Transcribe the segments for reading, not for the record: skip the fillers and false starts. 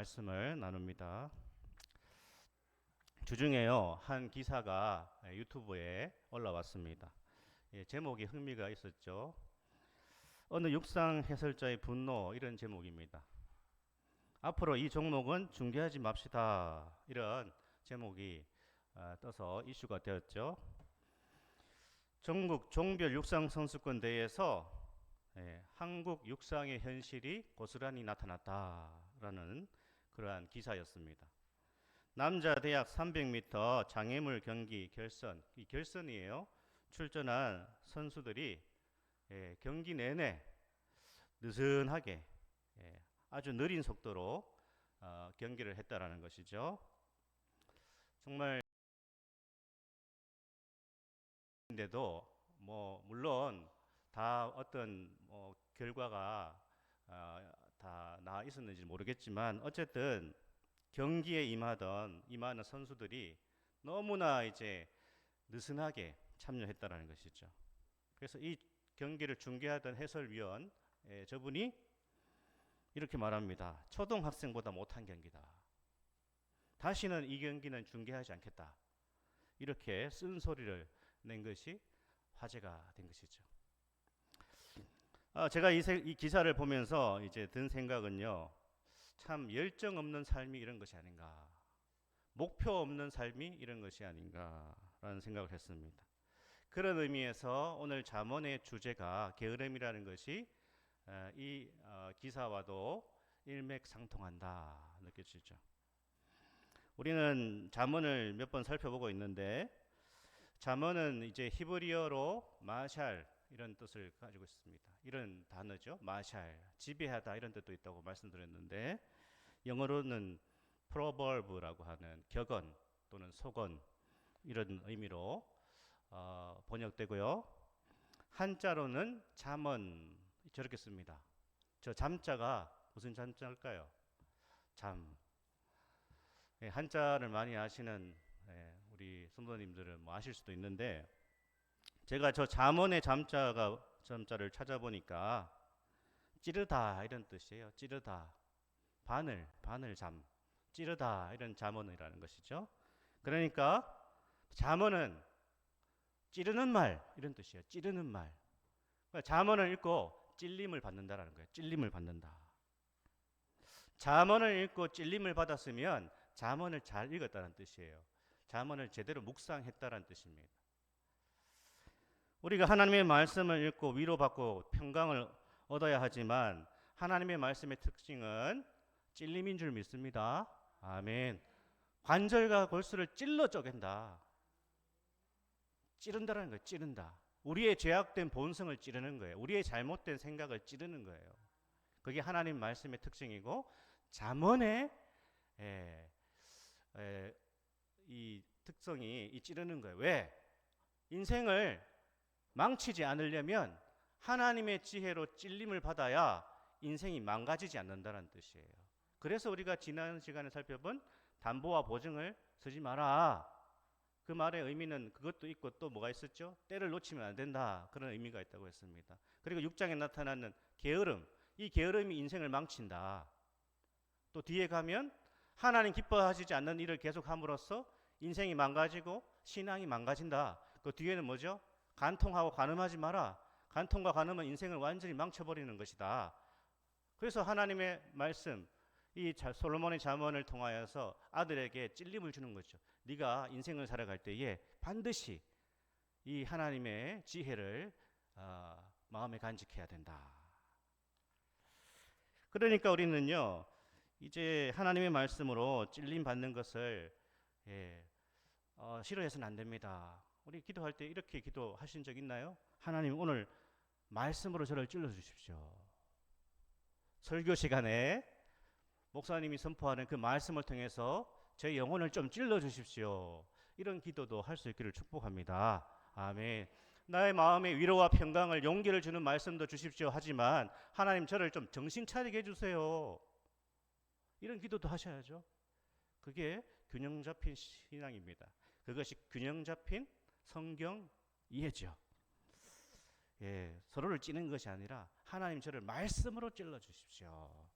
말씀을 나눕니다. 주중에요, 한 기사가 유튜브에 올라왔습니다. 제목이 흥미가 있었죠. 어느 육상 해설자의 분노, 이런 제목입니다. 앞으로 이 종목은 중계하지 맙시다, 이런 제목이 떠서 이슈가 되었죠. 전국 종별 육상 선수권 대회에서 한국 육상의 현실이 고스란히 나타났다라는 그러한 기사였습니다. 남자 대학 300m 장애물 경기 결선, 이 결선이에요. 출전한 선수들이 경기 내내 느슨하게 아주 느린 속도로 경기를 했다라는 것이죠. 정말 인데도 물론 다 어떤 결과가 다 나와 있었는지 모르겠지만 어쨌든 경기에 임하는 선수들이 너무나 이제 느슨하게 참여했다라는 것이죠. 그래서 이 경기를 중계하던 해설위원 저분이 이렇게 말합니다. 초등학생보다 못한 경기다. 다시는 이 경기는 중계하지 않겠다. 이렇게 쓴소리를 낸 것이 화제가 된 것이죠. 제가 이 기사를 보면서 이제 든 생각은요. 참 열정 없는 삶이 이런 것이 아닌가. 목표 없는 삶이 이런 것이 아닌가라는 생각을 했습니다. 그런 의미에서 오늘 잠언의 주제가 게으름이라는 것이 이 기사와도 일맥상통한다 느껴지죠. 우리는 잠언을 몇 번 살펴보고 있는데 잠언은 이제 히브리어로 마샬 이런 뜻을 가지고 있습니다. 이런 단어죠. 마샬, 지배하다 이런 뜻도 있다고 말씀드렸는데 영어로는 proverb라고 하는 격언 또는 속언 이런 의미로 번역되고요. 한자로는 잠언 저렇게 씁니다. 저 잠자가 무슨 잠자일까요? 잠. 한자를 많이 아시는 우리 성도님들은 아실 수도 있는데 제가 저 잠언의 잠자를 찾아보니까 찌르다 이런 뜻이에요. 찌르다. 바늘 잠. 찌르다 이런 잠언이라는 것이죠. 그러니까 잠언은 찌르는 말 이런 뜻이에요. 찌르는 말. 그러니까 잠언을 읽고 찔림을 받는다라는 거예요. 찔림을 받는다. 잠언을 읽고 찔림을 받았으면 잠언을 잘 읽었다는 뜻이에요. 잠언을 제대로 묵상했다는 뜻입니다. 우리가 하나님의 말씀을 읽고 위로받고 평강을 얻어야 하지만 하나님의 말씀의 특징은 찔림인 줄 믿습니다. 아멘. 관절과 골수를 찔러 쪼갠다. 찌른다라는 거예요. 찌른다. 우리의 죄악된 본성을 찌르는 거예요. 우리의 잘못된 생각을 찌르는 거예요. 그게 하나님 말씀의 특징이고 잠언의 이 특성이 이 찌르는 거예요. 왜? 인생을 망치지 않으려면 하나님의 지혜로 찔림을 받아야 인생이 망가지지 않는다는 뜻이에요. 그래서 우리가 지난 시간에 살펴본 담보와 보증을 쓰지 마라. 그 말의 의미는 그것도 있고 또 뭐가 있었죠? 때를 놓치면 안 된다. 그런 의미가 있다고 했습니다. 그리고 6장에 나타나는 게으름. 이 게으름이 인생을 망친다. 또 뒤에 가면 하나님 기뻐하시지 않는 일을 계속함으로써 인생이 망가지고 신앙이 망가진다. 그 뒤에는 뭐죠? 간통하고 간음하지 마라. 간통과 간음은 인생을 완전히 망쳐버리는 것이다. 그래서 하나님의 말씀, 이 솔로몬의 잠언을 통하여서 아들에게 찔림을 주는 거죠. 네가 인생을 살아갈 때에 반드시 이 하나님의 지혜를 마음에 간직해야 된다. 그러니까 우리는요, 이제 하나님의 말씀으로 찔림 받는 것을 싫어해서는 안 됩니다. 우리 기도할 때 이렇게 기도하신 적 있나요? 하나님 오늘 말씀으로 저를 찔러 주십시오. 설교 시간에 목사님이 선포하는 그 말씀을 통해서 제 영혼을 좀 찔러 주십시오. 이런 기도도 할 수 있기를 축복합니다. 아멘. 나의 마음에 위로와 평강을 용기를 주는 말씀도 주십시오 하지만 하나님 저를 좀 정신 차리게 해주세요. 이런 기도도 하셔야죠. 그게 균형 잡힌 신앙입니다. 그것이 균형 잡힌 성경 이해죠. 서로를 찌는 것이 아니라 하나님 저를 말씀으로 찔러 주십시오.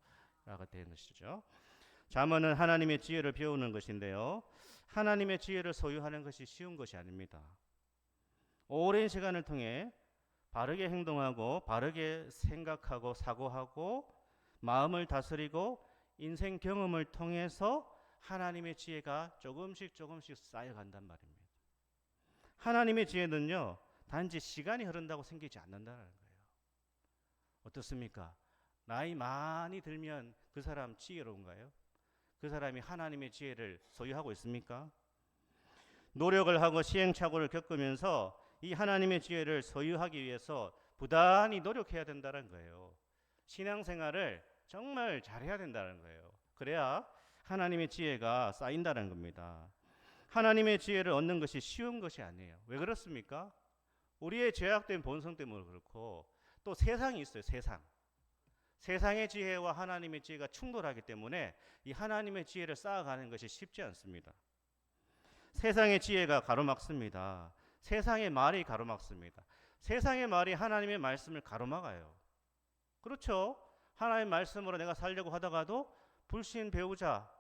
라고 되는 것이죠. 잠언은 하나님의 지혜를 배우는 것인데요. 하나님의 지혜를 소유하는 것이 쉬운 것이 아닙니다. 오랜 시간을 통해 바르게 행동하고 바르게 생각하고 사고하고 마음을 다스리고 인생 경험을 통해서 하나님의 지혜가 조금씩 쌓여간단 말입니다. 하나님의 지혜는요, 단지 시간이 흐른다고 생기지 않는다는 거예요. 어떻습니까? 나이 많이 들면 그 사람 지혜로운가요? 그 사람이 하나님의 지혜를 소유하고 있습니까? 노력을 하고 시행착오를 겪으면서 이 하나님의 지혜를 소유하기 위해서 부단히 노력해야 된다는 거예요. 신앙생활을 정말 잘해야 된다는 거예요. 그래야 하나님의 지혜가 쌓인다는 겁니다. 하나님의 지혜를 얻는 것이 쉬운 것이 아니에요. 왜 그렇습니까? 우리의 죄악된 본성 때문에 그렇고 또 세상이 있어요. 세상의 지혜와 하나님의 지혜가 충돌하기 때문에 이 하나님의 지혜를 쌓아가는 것이 쉽지 않습니다. 세상의 지혜가 가로막습니다. 세상의 말이 가로막습니다. 세상의 말이 하나님의 말씀을 가로막아요. 그렇죠? 하나님의 말씀으로 내가 살려고 하다가도 불신 배우자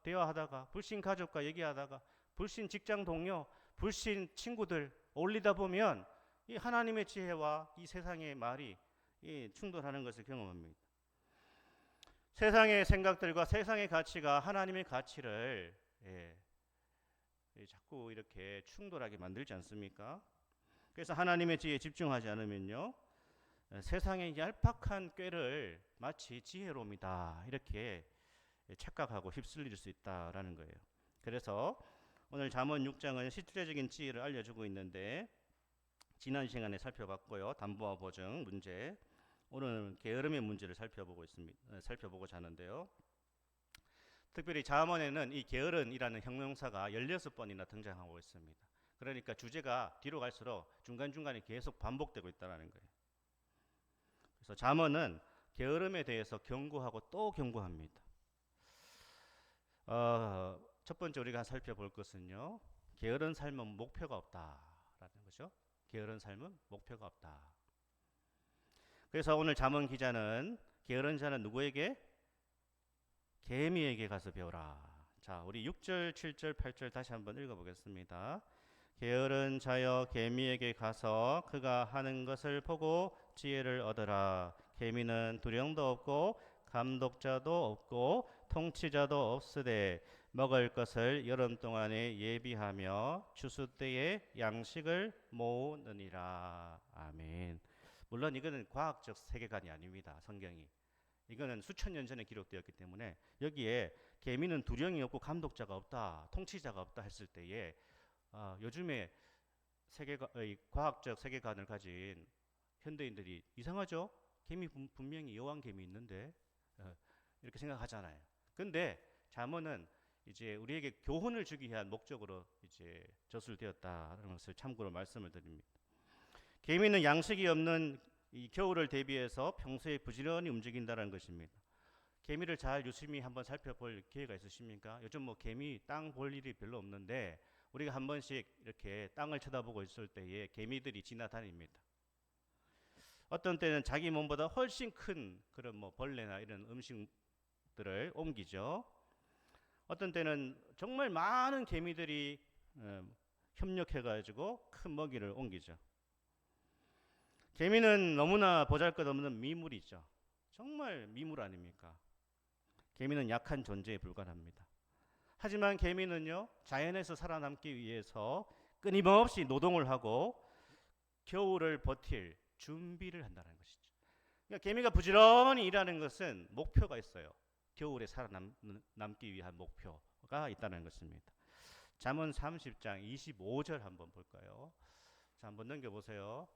대화하다가, 불신 가족과 얘기하다가, 불신 직장 동료, 불신 친구들 어울리다 보면 이 하나님의 지혜와 이 세상의 말이 충돌하는 것을 경험합니다. 세상의 생각들과 세상의 가치가 하나님의 가치를 자꾸 이렇게 충돌하게 만들지 않습니까? 그래서 하나님의 지혜에 집중하지 않으면요, 세상의 얄팍한 꾀를 마치 지혜로움이다 이렇게 착각하고 휩쓸릴 수 있다라는 거예요. 그래서 오늘 잠언 6장은 실제적인 지혜를 알려주고 있는데, 지난 시간에 살펴봤고요. 담보와 보증 문제. 오늘은 게으름의 문제를 살펴보고자 하는데요. 특별히 잠언에는 이 게으른이라는 형용사가 16번이나 등장하고 있습니다. 그러니까 주제가 뒤로 갈수록 중간중간에 계속 반복되고 있다는 거예요. 그래서 잠언은 게으름에 대해서 경고하고 또 경고합니다. 첫 번째 우리가 살펴볼 것은요, 게으른 삶은 목표가 없다라는 거죠. 게으른 삶은 목표가 없다. 그래서 오늘 잠언 기자는 게으른 자는 누구에게? 개미에게 가서 배우라. 자, 우리 6절, 7절, 8절 다시 한번 읽어보겠습니다. 게으른 자여 개미에게 가서 그가 하는 것을 보고 지혜를 얻으라. 개미는 두령도 없고 감독자도 없고 통치자도 없으되 먹을 것을 여름 동안에 예비하며 추수 때에 양식을 모으느니라. 아멘. 물론 이거는 과학적 세계관이 아닙니다. 성경이. 이거는 수천 년 전에 기록되었기 때문에 여기에 개미는 두령이 없고 감독자가 없다, 통치자가 없다 했을 때에 요즘에 과학적 세계관을 가진 현대인들이 이상하죠? 개미 분명히 여왕 개미 있는데 이렇게 생각하잖아요. 근데 잠언은 이제 우리에게 교훈을 주기 위한 목적으로 이제 저술되었다는 것을 참고로 말씀을 드립니다. 개미는 양식이 없는 이 겨울을 대비해서 평소에 부지런히 움직인다는 것입니다. 개미를 잘 유심히 한번 살펴볼 기회가 있으십니까? 요즘 뭐 개미 땅 볼 일이 별로 없는데 우리가 한 번씩 이렇게 땅을 쳐다보고 있을 때에 개미들이 지나다닙니다. 어떤 때는 자기 몸보다 훨씬 큰 그런 뭐 벌레나 이런 음식들을 옮기죠. 어떤 때는 정말 많은 개미들이 협력해가지고 큰 먹이를 옮기죠. 개미는 너무나 보잘것없는 미물이죠. 정말 미물 아닙니까? 개미는 약한 존재에 불과합니다. 하지만 개미는요, 자연에서 살아남기 위해서 끊임없이 노동을 하고 겨울을 버틸 준비를 한다는 것이죠. 그러니까 개미가 부지런히 일하는 것은 목표가 있어요. 겨울에 살아남기 위한 목표가 있다는 것입니다. 잠언 30장 25절 한번 볼까요? 자, 한번 넘겨보세요.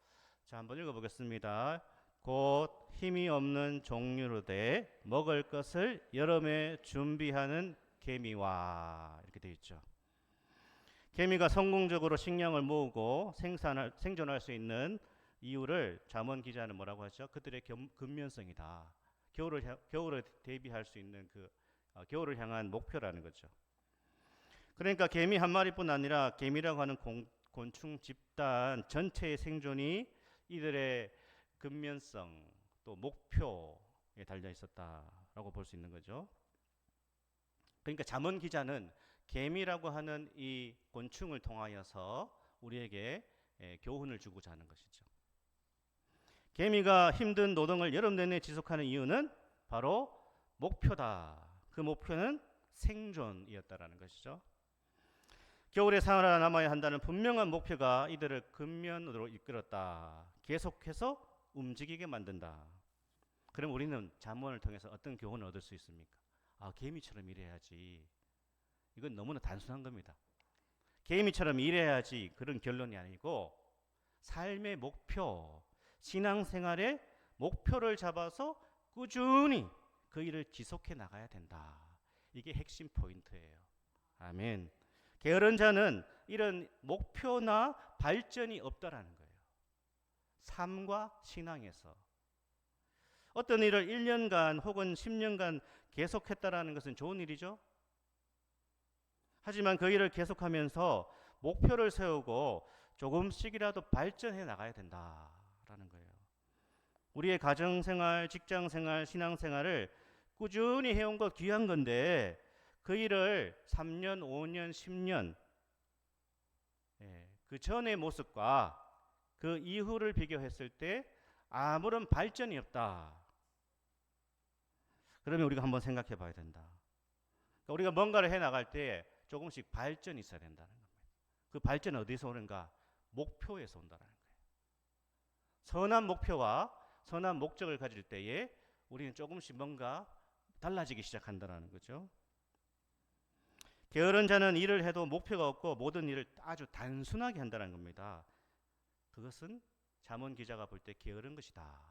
자, 한번 읽어보겠습니다. 곧 힘이 없는 종류로 돼 먹을 것을 여름에 준비하는 개미와, 이렇게 되어 있죠. 개미가 성공적으로 식량을 모으고 생존할 수 있는 이유를 잠언 기자는 뭐라고 하죠? 그들의 근면성이다. 겨울을 대비할 수 있는 겨울을 향한 목표라는 거죠. 그러니까 개미 한 마리뿐 아니라 개미라고 하는 곤충 집단 전체의 생존이 이들의 근면성 또 목표에 달려 있었다라고 볼 수 있는 거죠. 그러니까 잠언 기자는 개미라고 하는 이 곤충을 통하여서 우리에게 교훈을 주고자 하는 것이죠. 개미가 힘든 노동을 여름 내내 지속하는 이유는 바로 목표다. 그 목표는 생존이었다라는 것이죠. 겨울에 살아남아야 한다는 분명한 목표가 이들을 근면으로 이끌었다. 계속해서 움직이게 만든다. 그럼 우리는 잠언을 통해서 어떤 교훈을 얻을 수 있습니까? 아, 개미처럼 일해야지. 이건 너무나 단순한 겁니다. 개미처럼 일해야지 그런 결론이 아니고 삶의 목표, 신앙생활의 목표를 잡아서 꾸준히 그 일을 지속해 나가야 된다. 이게 핵심 포인트예요. 아멘. 게으른 자는 이런 목표나 발전이 없다라는 거예요. 삶과 신앙에서. 어떤 일을 1년간 혹은 10년간 계속했다라는 것은 좋은 일이죠. 하지만 그 일을 계속하면서 목표를 세우고 조금씩이라도 발전해 나가야 된다라는 거예요. 우리의 가정생활, 직장생활, 신앙생활을 꾸준히 해온 것 귀한 건데 그 일을 3년, 5년, 10년 그 전의 모습과 그 이후를 비교했을 때 아무런 발전이 없다. 그러면 우리가 한번 생각해 봐야 된다. 그러니까 우리가 뭔가를 해 나갈 때 조금씩 발전이 있어야 된다는 겁니다. 그 발전은 어디서 오는가? 목표에서 온다는 거예요. 선한 목표와 선한 목적을 가질 때에 우리는 조금씩 뭔가 달라지기 시작한다는 거죠. 게으른 자는 일을 해도 목표가 없고 모든 일을 아주 단순하게 한다는 겁니다. 그것은 잠언 기자가 볼 때 게으른 것이다.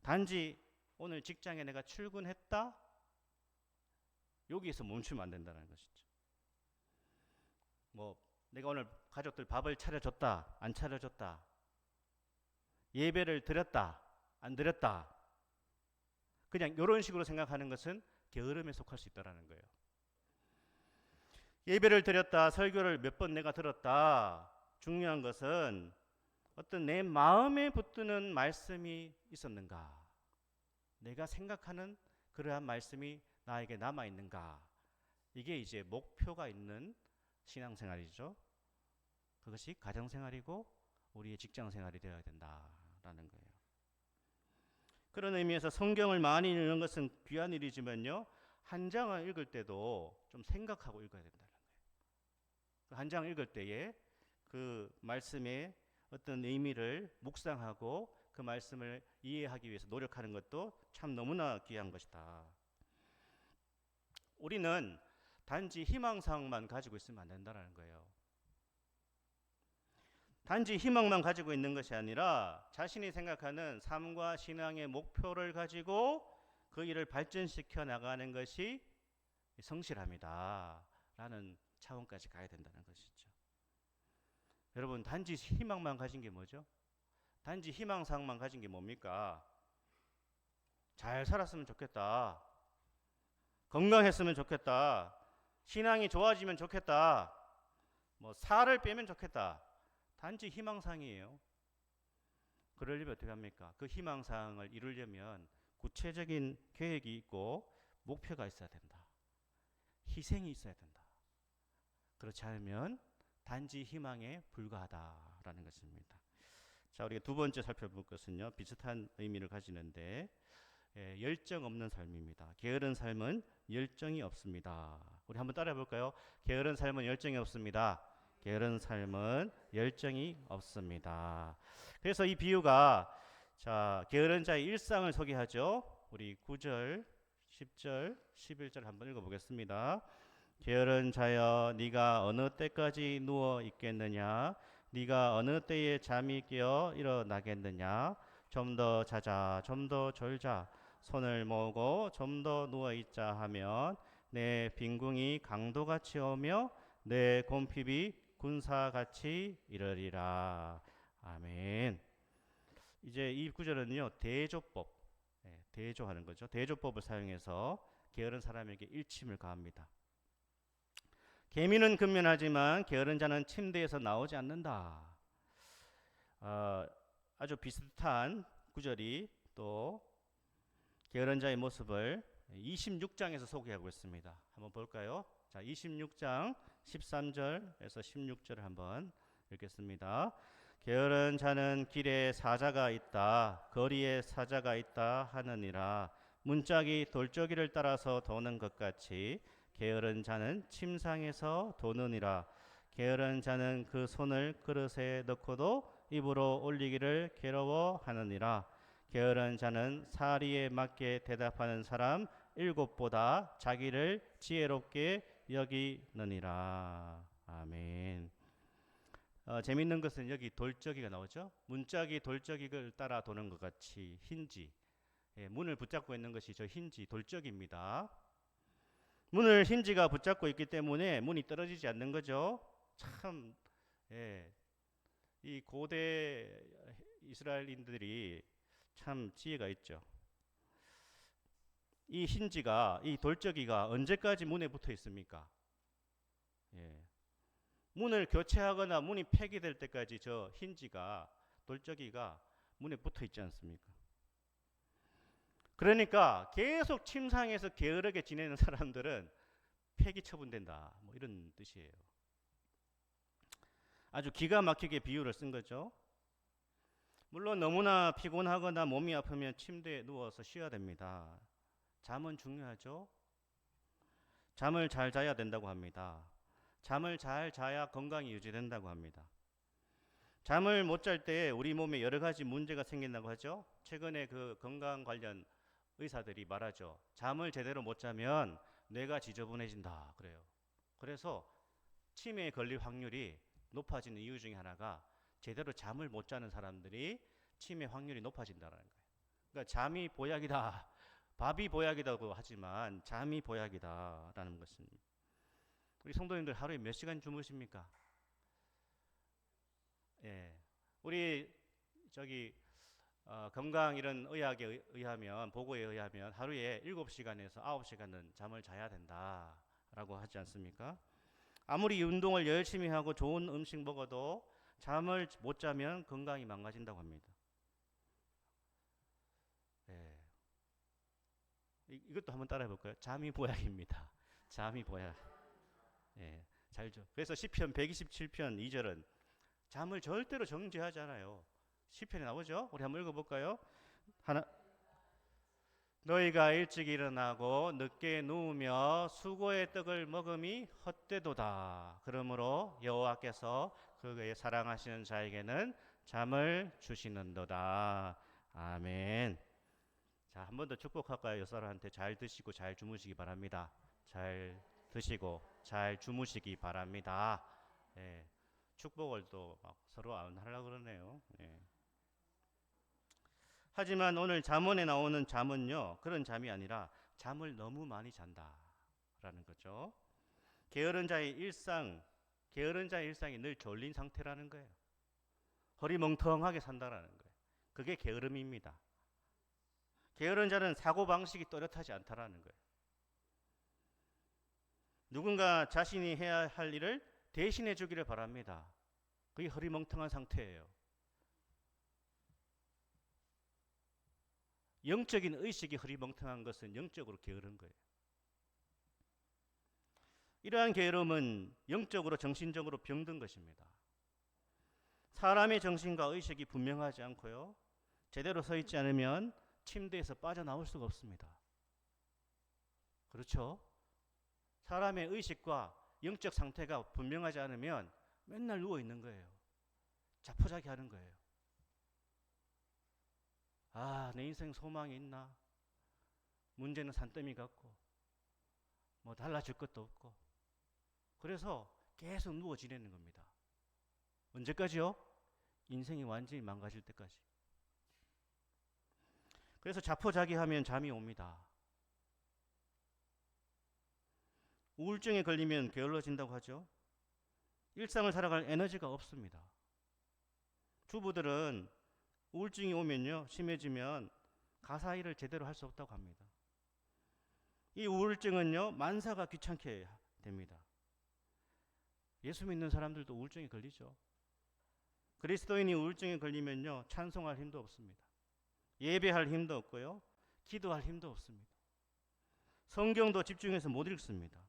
단지 오늘 직장에 내가 출근했다? 여기에서 멈추면 안 된다는 것이죠. 내가 오늘 가족들 밥을 차려줬다, 안 차려줬다, 예배를 드렸다, 안 드렸다. 그냥 이런 식으로 생각하는 것은 게으름에 속할 수 있다는 거예요. 예배를 드렸다, 설교를 몇 번 내가 들었다. 중요한 것은 어떤 내 마음에 붙드는 말씀이 있었는가? 내가 생각하는 그러한 말씀이 나에게 남아있는가? 이게 이제 목표가 있는 신앙생활이죠. 그것이 가정생활이고 우리의 직장생활이 되어야 된다라는 거예요. 그런 의미에서 성경을 많이 읽는 것은 귀한 일이지만요. 한 장을 읽을 때도 좀 생각하고 읽어야 된다는 거예요. 한 장 읽을 때에 그 말씀의 어떤 의미를 묵상하고 그 말씀을 이해하기 위해서 노력하는 것도 참 너무나 귀한 것이다. 우리는 단지 희망사항만 가지고 있으면 안 된다는 거예요. 단지 희망만 가지고 있는 것이 아니라 자신이 생각하는 삶과 신앙의 목표를 가지고 그 일을 발전시켜 나가는 것이 성실함이다 라는 차원까지 가야 된다는 것이죠. 여러분, 단지 희망만 가진 게 뭐죠? 단지 희망사항만 가진 게 뭡니까? 잘 살았으면 좋겠다, 건강했으면 좋겠다, 신앙이 좋아지면 좋겠다, 살을 빼면 좋겠다. 단지 희망사항이에요. 그러려면 어떻게 합니까? 그 희망사항을 이루려면 구체적인 계획이 있고 목표가 있어야 된다. 희생이 있어야 된다. 그렇지 않으면 단지 희망에 불과하다라는 것입니다. 자, 우리가 두 번째 살펴볼 것은요, 비슷한 의미를 가지는데 열정 없는 삶입니다. 게으른 삶은 열정이 없습니다. 우리 한번 따라해 볼까요? 게으른 삶은 열정이 없습니다. 게으른 삶은 열정이 없습니다. 그래서 이 비유가 게으른 자의 일상을 소개하죠. 우리 9절, 10절, 11절 한번 읽어보겠습니다. 게으른 자여, 네가 어느 때까지 누워 있겠느냐? 네가 어느 때에 잠이 깨어 일어나겠느냐? 좀 더 자자, 좀 더 졸자, 손을 모으고 좀 더 누워 있자 하면 내 빈궁이 강도같이 오며 내 곰핍이 군사같이 이르리라. 아멘. 이제 이 구절은요, 대조법, 대조하는 거죠. 대조법을 사용해서 게으른 사람에게 일침을 가합니다. 개미는 근면하지만 게으른 자는 침대에서 나오지 않는다. 아주 비슷한 구절이 또 게으른 자의 모습을 26장에서 소개하고 있습니다. 한번 볼까요? 자, 26장 13절에서 16절을 한번 읽겠습니다. 게으른 자는 길에 사자가 있다, 거리에 사자가 있다 하느니라. 문짝이 돌저기를 따라서 도는 것 같이 게으른 자는 침상에서 도느니라. 게으른 자는 그 손을 그릇에 넣고도 입으로 올리기를 괴로워하느니라. 게으른 자는 사리에 맞게 대답하는 사람 7보다 자기를 지혜롭게 여기느니라. 아멘. 재밌는 것은 여기 돌저기가 나오죠. 문짝이 돌저기를 따라 도는 것 같이 힌지, 문을 붙잡고 있는 것이 저 힌지 돌저기입니다. 문을 힌지가 붙잡고 있기 때문에 문이 떨어지지 않는 거죠. 참, 이 고대 이스라엘인들이 참 지혜가 있죠. 이 힌지가, 이 돌저기가 언제까지 문에 붙어 있습니까? 문을 교체하거나 문이 폐기될 때까지 저 힌지가, 돌저기가 문에 붙어 있지 않습니까? 그러니까 계속 침상에서 게으르게 지내는 사람들은 폐기 처분된다, 뭐 이런 뜻이에요. 아주 기가 막히게 비유를 쓴 거죠. 물론 너무나 피곤하거나 몸이 아프면 침대에 누워서 쉬어야 됩니다. 잠은 중요하죠. 잠을 잘 자야 된다고 합니다. 잠을 잘 자야 건강이 유지된다고 합니다. 잠을 못 잘 때 우리 몸에 여러 가지 문제가 생긴다고 하죠. 최근에 그 건강 관련 의사들이 말하죠. 잠을 제대로 못 자면 뇌가 지저분해진다 그래요. 그래서 치매에 걸릴 확률이 높아지는 이유 중에 하나가 제대로 잠을 못 자는 사람들이 치매 확률이 높아진다는 거예요. 그러니까 잠이 보약이다, 밥이 보약이라고 하지만 잠이 보약이다라는 것입니다. 우리 성도님들 하루에 몇 시간 주무십니까? 우리 건강 이런 의학에 의하면, 보고에 의하면 하루에 7시간에서 9시간은 잠을 자야 된다라고 하지 않습니까? 아무리 운동을 열심히 하고 좋은 음식 먹어도 잠을 못 자면 건강이 망가진다고 합니다. 이것도 한번 따라해 볼까요? 잠이 보약입니다. 잠이 보약. 잘죠. 그래서 시편 127편 2절은 잠을 절대로 정죄하지 않아요. 시편에 나오죠? 우리 한번 읽어볼까요? 너희가 일찍 일어나고 늦게 누우며 수고의 떡을 먹음이 헛되도다. 그러므로 여호와께서 그의 사랑하시는 자에게는 잠을 주시는도다. 아멘. 자, 한 번 더 축복할까요? 여러분한테 잘 드시고 잘 주무시기 바랍니다. 잘 드시고 잘 주무시기 바랍니다. 축복을 또 막 서로 안 하려고 그러네요. 하지만 오늘 잠언에 나오는 잠은요, 그런 잠이 아니라 잠을 너무 많이 잔다라는 거죠. 게으른 자의 일상이 늘 졸린 상태라는 거예요. 허리멍텅하게 산다라는 거예요. 그게 게으름입니다. 게으른 자는 사고방식이 또렷하지 않다라는 거예요. 누군가 자신이 해야 할 일을 대신해 주기를 바랍니다. 그게 허리멍텅한 상태예요. 영적인 의식이 허리멍텅한 것은 영적으로 게으른 거예요. 이러한 게으름은 영적으로 정신적으로 병든 것입니다. 사람의 정신과 의식이 분명하지 않고요, 제대로 서 있지 않으면 침대에서 빠져나올 수가 없습니다. 그렇죠? 사람의 의식과 영적 상태가 분명하지 않으면 맨날 누워 있는 거예요. 자포자기 하는 거예요. 내 인생 소망이 있나? 문제는 산더미 같고 뭐 달라질 것도 없고, 그래서 계속 누워 지내는 겁니다. 언제까지요? 인생이 완전히 망가질 때까지. 그래서 자포자기하면 잠이 옵니다. 우울증에 걸리면 게을러진다고 하죠. 일상을 살아갈 에너지가 없습니다. 주부들은 우울증이 오면요, 심해지면 가사 일을 제대로 할 수 없다고 합니다. 이 우울증은요, 만사가 귀찮게 됩니다. 예수 믿는 사람들도 우울증에 걸리죠. 그리스도인이 우울증에 걸리면요, 찬송할 힘도 없습니다. 예배할 힘도 없고요, 기도할 힘도 없습니다. 성경도 집중해서 못 읽습니다.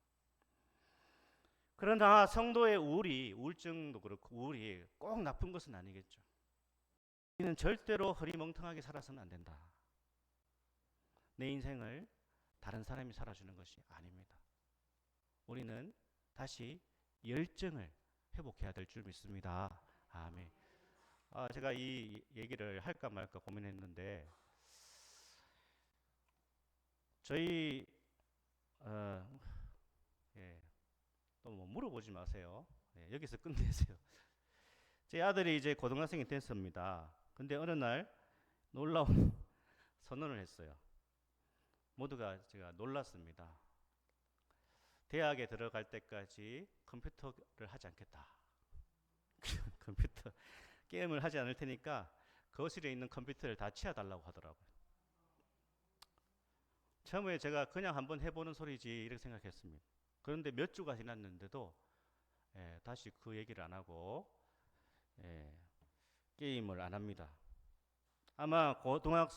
그러나 성도의 우울증도 그렇고 우울이 꼭 나쁜 것은 아니겠죠. 우리는 절대로 허리멍텅하게 살아서는 안 된다. 내 인생을 다른 사람이 살아주는 것이 아닙니다. 우리는 다시 열정을 회복해야 될 줄 믿습니다. 아멘. 제가 이 얘기를 할까 말까 고민했는데 저희 또 뭐 물어보지 마세요. 여기서 끝내세요. 제 아들이 이제 고등학생이 됐습니다. 근데 어느 날 놀라운 선언을 했어요. 모두가 제가 놀랐습니다. 대학에 들어갈 때까지 컴퓨터를 하지 않겠다. 컴퓨터 게임을 하지 않을 테니까 거실에 있는 컴퓨터를 다 치워달라고 하더라고요. 처음에 제가 그냥 한번 해보는 소리지 이렇게 생각했습니다. 그런데 몇 주가 지났는데도 다시 그 얘기를 안 하고 게임을 안 합니다. 아마 고등학교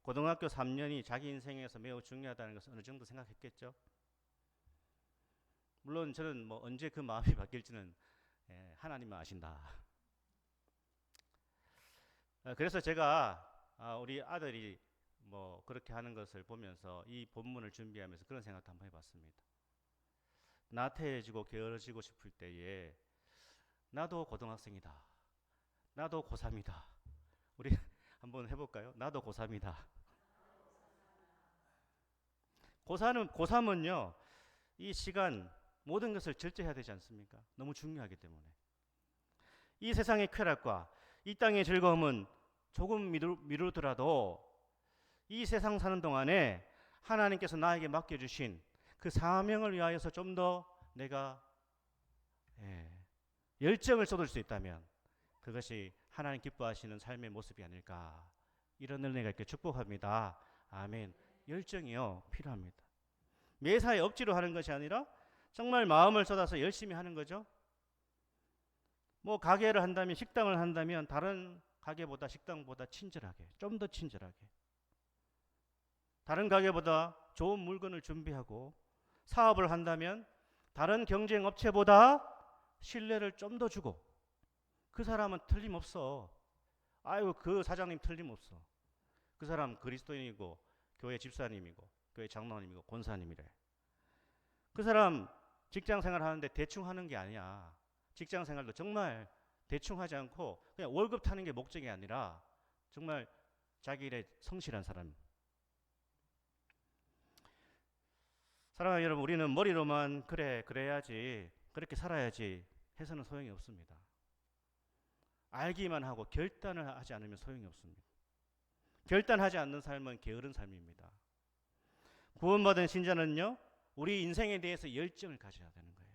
3년이 자기 인생에서 매우 중요하다는 것을 어느 정도 생각했겠죠. 물론 저는 뭐 언제 그 마음이 바뀔지는 하나님만 아신다. 그래서 제가 우리 아들이 뭐 그렇게 하는 것을 보면서 이 본문을 준비하면서 그런 생각도 한번 해봤습니다. 나태해지고 게으러지고 싶을 때에 나도 고등학생이다. 나도 고3이다. 우리 한번 해볼까요? 나도 고3이다. 고3은요, 이 시간 모든 것을 절제해야 되지 않습니까? 너무 중요하기 때문에. 이 세상의 쾌락과 이 땅의 즐거움은 조금 미루더라도 이 세상 사는 동안에 하나님께서 나에게 맡겨주신 그 사명을 위하여서 좀 더 내가 열정을 쏟을 수 있다면 그것이 하나님 기뻐하시는 삶의 모습이 아닐까, 이런 은혜가 있게 축복합니다. 아멘. 열정이요 필요합니다. 매사에 억지로 하는 것이 아니라 정말 마음을 쏟아서 열심히 하는 거죠. 뭐 가게를 한다면, 식당을 한다면 다른 가게보다, 식당보다 친절하게, 좀 더 친절하게, 다른 가게보다 좋은 물건을 준비하고, 사업을 한다면 다른 경쟁 업체보다 신뢰를 좀 더 주고, 그 사람은 틀림없어. 아유, 그 사장님 틀림없어. 그 사람 그리스도인이고 교회 집사님이고 교회 장로님이고 권사님이래. 그 사람 직장 생활 하는데 대충 하는 게 아니야. 직장 생활도 정말 대충 하지 않고 그냥 월급 타는 게 목적이 아니라 정말 자기 일에 성실한 사람. 사랑하는 여러분, 우리는 머리로만 그래야지, 그렇게 살아야지 해서는 소용이 없습니다. 알기만 하고 결단을 하지 않으면 소용이 없습니다. 결단하지 않는 삶은 게으른 삶입니다. 구원받은 신자는요, 우리 인생에 대해서 열정을 가져야 되는 거예요.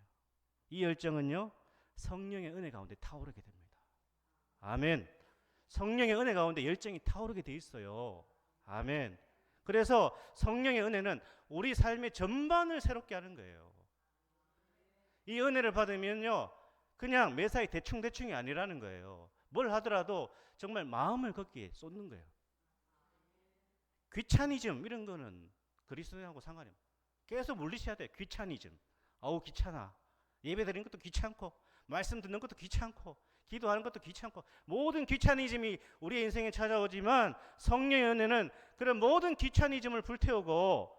이 열정은요, 성령의 은혜 가운데 타오르게 됩니다. 아멘. 성령의 은혜 가운데 열정이 타오르게 돼 있어요. 아멘. 그래서 성령의 은혜는 우리 삶의 전반을 새롭게 하는 거예요. 이 은혜를 받으면요, 그냥 매사에 대충이 아니라는 거예요. 뭘 하더라도 정말 마음을 거기에 쏟는 거예요. 귀차니즘 이런 거는 그리스도인하고 상관이 없어요. 계속 물리셔야 돼요. 귀차니즘. 아우 귀찮아. 예배 드리는 것도 귀찮고, 말씀 듣는 것도 귀찮고, 기도하는 것도 귀찮고, 모든 귀차니즘이 우리의 인생에 찾아오지만 성령의 은혜는 그런 모든 귀차니즘을 불태우고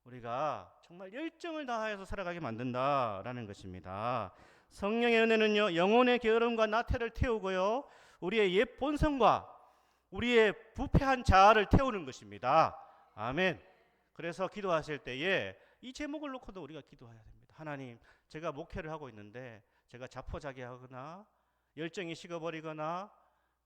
우리가 정말 열정을 다해서 살아가게 만든다라는 것입니다. 성령의 은혜는요, 영혼의 게으름과 나태를 태우고요, 우리의 옛 본성과 우리의 부패한 자아를 태우는 것입니다. 아멘. 그래서 기도하실 때에 이 제목을 놓고도 우리가 기도해야 됩니다. 하나님, 제가 목회를 하고 있는데 제가 자포자기하거나 열정이 식어버리거나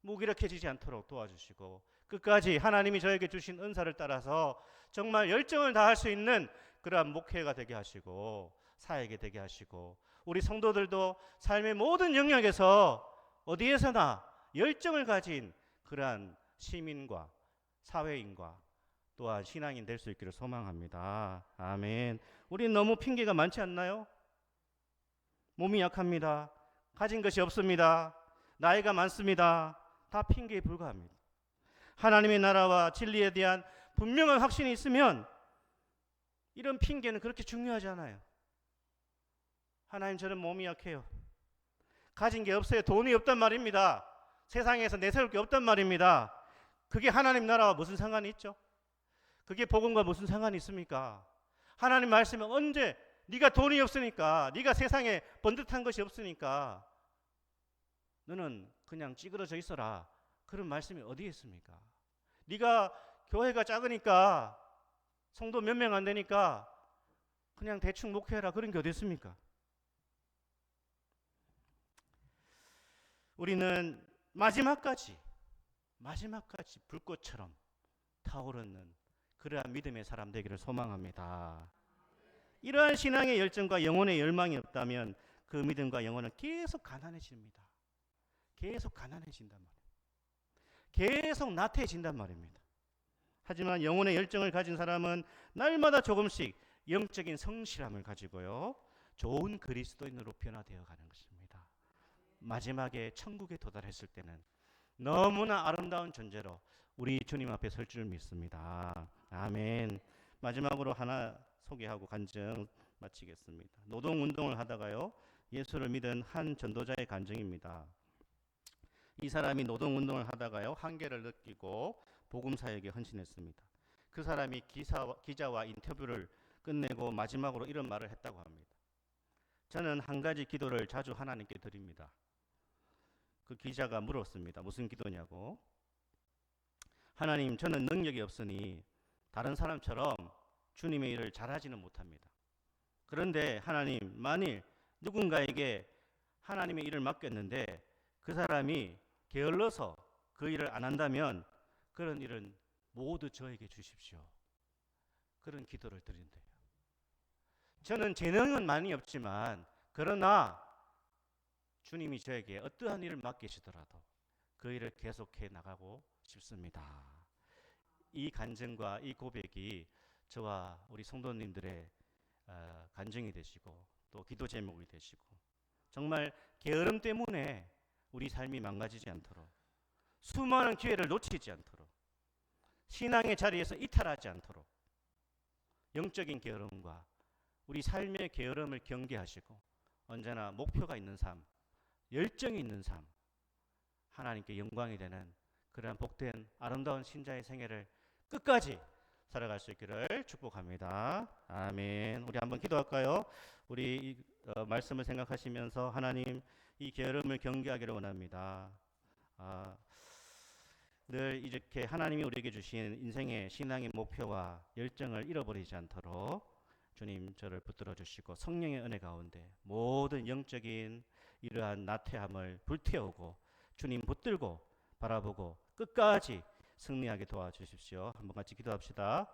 무기력해지지 않도록 도와주시고, 끝까지 하나님이 저에게 주신 은사를 따라서 정말 열정을 다할 수 있는 그러한 목회가 되게 하시고 사역이 되게 하시고, 우리 성도들도 삶의 모든 영역에서 어디에서나 열정을 가진 그러한 시민과 사회인과 또한 신앙인 될 수 있기를 소망합니다. 아멘. 우린 너무 핑계가 많지 않나요? 몸이 약합니다. 가진 것이 없습니다. 나이가 많습니다. 다 핑계에 불과합니다. 하나님의 나라와 진리에 대한 분명한 확신이 있으면 이런 핑계는 그렇게 중요하지 않아요. 하나님, 저는 몸이 약해요. 가진 게 없어요. 돈이 없단 말입니다. 세상에서 내세울 게 없단 말입니다. 그게 하나님 나라와 무슨 상관이 있죠? 그게 복음과 무슨 상관이 있습니까? 하나님 말씀은 언제 네가 돈이 없으니까, 네가 세상에 번듯한 것이 없으니까 너는 그냥 찌그러져 있어라, 그런 말씀이 어디에 있습니까? 네가 교회가 작으니까, 성도 몇 명 안 되니까 그냥 대충 목회해라, 그런 게 어디 있습니까? 우리는 마지막까지 불꽃처럼 타오르는 그러한 믿음의 사람 되기를 소망합니다. 이러한 신앙의 열정과 영혼의 열망이 없다면 그 믿음과 영혼은 계속 가난해집니다. 계속 가난해진단 말이에요. 계속 나태해진단 말입니다. 하지만 영혼의 열정을 가진 사람은 날마다 조금씩 영적인 성실함을 가지고요, 좋은 그리스도인으로 변화되어 가는 것입니다. 마지막에 천국에 도달했을 때는 너무나 아름다운 존재로 우리 주님 앞에 설 줄 믿습니다. 아멘. 마지막으로 하나 소개하고 간증 마치겠습니다. 노동운동을 하다가요, 예수를 믿은 한 전도자의 간증입니다. 이 사람이 노동운동을 하다가요, 한계를 느끼고 복음사역에 헌신했습니다. 그 사람이 기자와 인터뷰를 끝내고 마지막으로 이런 말을 했다고 합니다. 저는 한 가지 기도를 자주 하나님께 드립니다. 그 기자가 물었습니다. 무슨 기도냐고. 하나님, 저는 능력이 없으니 다른 사람처럼 주님의 일을 잘하지는 못합니다. 그런데 하나님, 만일 누군가에게 하나님의 일을 맡겼는데 그 사람이 게을러서 그 일을 안 한다면 그런 일은 모두 저에게 주십시오. 그런 기도를 드린대요. 저는 재능은 많이 없지만 그러나 주님이 저에게 어떠한 일을 맡기시더라도 그 일을 계속해 나가고 싶습니다. 이 간증과 이 고백이 저와 우리 성도님들의 간증이 되시고 또 기도 제목이 되시고, 정말 게으름 때문에 우리 삶이 망가지지 않도록, 수많은 기회를 놓치지 않도록, 신앙의 자리에서 이탈하지 않도록 영적인 게으름과 우리 삶의 게으름을 경계하시고 언제나 목표가 있는 삶, 열정이 있는 삶, 하나님께 영광이 되는 그러한 복된 아름다운 신자의 생애를 끝까지 살아갈 수 있기를 축복합니다. 아멘. 우리 한번 기도할까요? 우리 말씀을 생각하시면서 하나님, 이 게으름을 경계하기를 원합니다. 늘 이렇게 하나님이 우리에게 주신 인생의 신앙의 목표와 열정을 잃어버리지 않도록 주님 저를 붙들어 주시고 성령의 은혜 가운데 모든 영적인 이러한 나태함을 불태우고 주님 붙들고 바라보고 끝까지 승리하게 도와주십시오. 한번 같이 기도합시다.